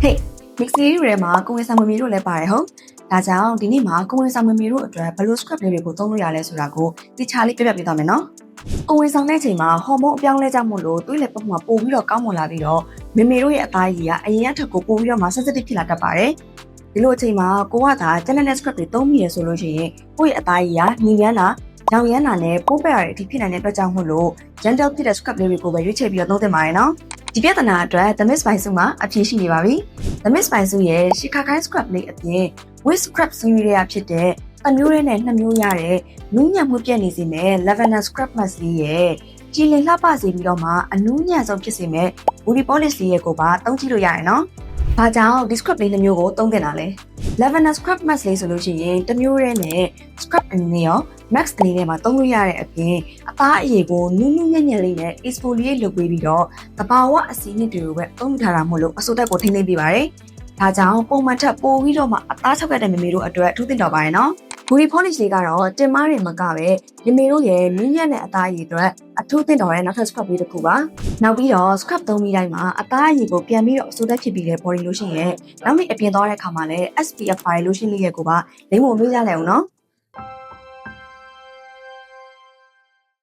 Hey, mixi တွေထဲမှာကိုဝင်ဆောင်မမီတို့လည်းပါတယ်ဟုတ်။ဒါကြောင့်ဒီနေ့မှာကိုဝင်ဆောင်မမီတို့အတွက်ဘယ်လို script လေးတွေကိုသုံးလို့ရလဲဆိုတာကိုသိချာလေးပြပြပေးသွားမယ်နော်။ကိုဝင်ဆောင်တဲ့အချိန်မှာဟော်မုန်းအပြောင်းလဲကြောင့်မို့လို့သွေးလည်းပုံမှန်ပို့ပြီးတော့ကောင်းမွန်လာပြီးတော့မမေတို့ရဲ့အသားရည်ကအရင်ကထက်ကိုပိုပြီးတော့မှ sensitive ဖြစ်လာတတ်ပါတယ်။ဒီလိုအချိန်မှာကိုကသာ channel script တွေသုံးမိရဆိုလို့ရှိရင်ကိုယ့်ရဲ့အသားရည်ကညဉ့်ညမ်းတာရောင်ရမ်းတာနဲ့ပိုးပက်ရတဲ့အထိဖြစ်နိုင်တဲ့အတွက်ကြောင့်မို့လို့ gentle ဖြစ်တဲ့ script လေးတွေကိုပဲရွေးချယ်ပြီးတော့သုံးသင့်ပါတယ်နော်။ဒီပြဿနာအတွက် The Miss Spice မှာအဖြေရှိနေပါပြီ။ The Miss Spice ရဲ့ရှီခါခိုင်း script လေးအပြင် with script series တွေကဖြစ်တဲ့တမျိုးလေးနဲ့နှစ်မျိုးရတဲ့နူးညံ့မှုပြည့်နေစေမဲ့ Lavender script mask လေးရဲ့ကြည်လင်လှပစေပြီးတော့မှအနူးညံ့ဆုံးဖြစ်စေမဲ့ body polish လေးရဲ့ကိုပါသုံးကြည့်လို့ရရင်နော်။ဒါကြောင့်ဒီ script လေးနှစ်မျိုးကိုသုံးသင့်တာလေ။ Lavender script mask လေးဆိုလို့ရှိရင်တမျိုးလေးနဲ့ script အနေနဲ့ရော max လေးနဲ့မှာသုံးလို့ရတဲ့အပြင်အသားအရည်ကိုနူးနူးညံ့ညံ့လေးနဲ့ exfoliate လုပ်ပေးပြီးတော့တဘာဝအစီအနစ်တွေကိုပဲသုံးထားတာမို့လို့အဆိုတက်ကိုထိမ့်သိမ့်ပေးပါတယ်။ဒါကြောင့်ပုံမှန်ထက်ပိုပြီးတော့မှအသားဆောက်တဲ့မမေတို့အတွက်ထူးသင့်တော်ပါတယ်နော်။ body polish လေးကတော့တင်မားတွေမကပဲမမေတို့ရဲ့နူးညံ့တဲ့အသားအရည်အတွက်အထူးသင့်တော်တဲ့နောက်ထပ် scrub လေးတစ်ခုပါ။နောက်ပြီးတော့ scrub သုံးပြီးတိုင်းမှာအသားအရည်ကိုပြန်ပြီးတော့အဆိုတက်ဖြစ်ပြီးတဲ့ body lotion ရဲ့နောက်နေ့အပြင်သွားတဲ့အခါမှာလည်း SPF lotion လေးရဲ့ကိုပါလိမ့်မမေ့ကြလိုက်အောင်နော်။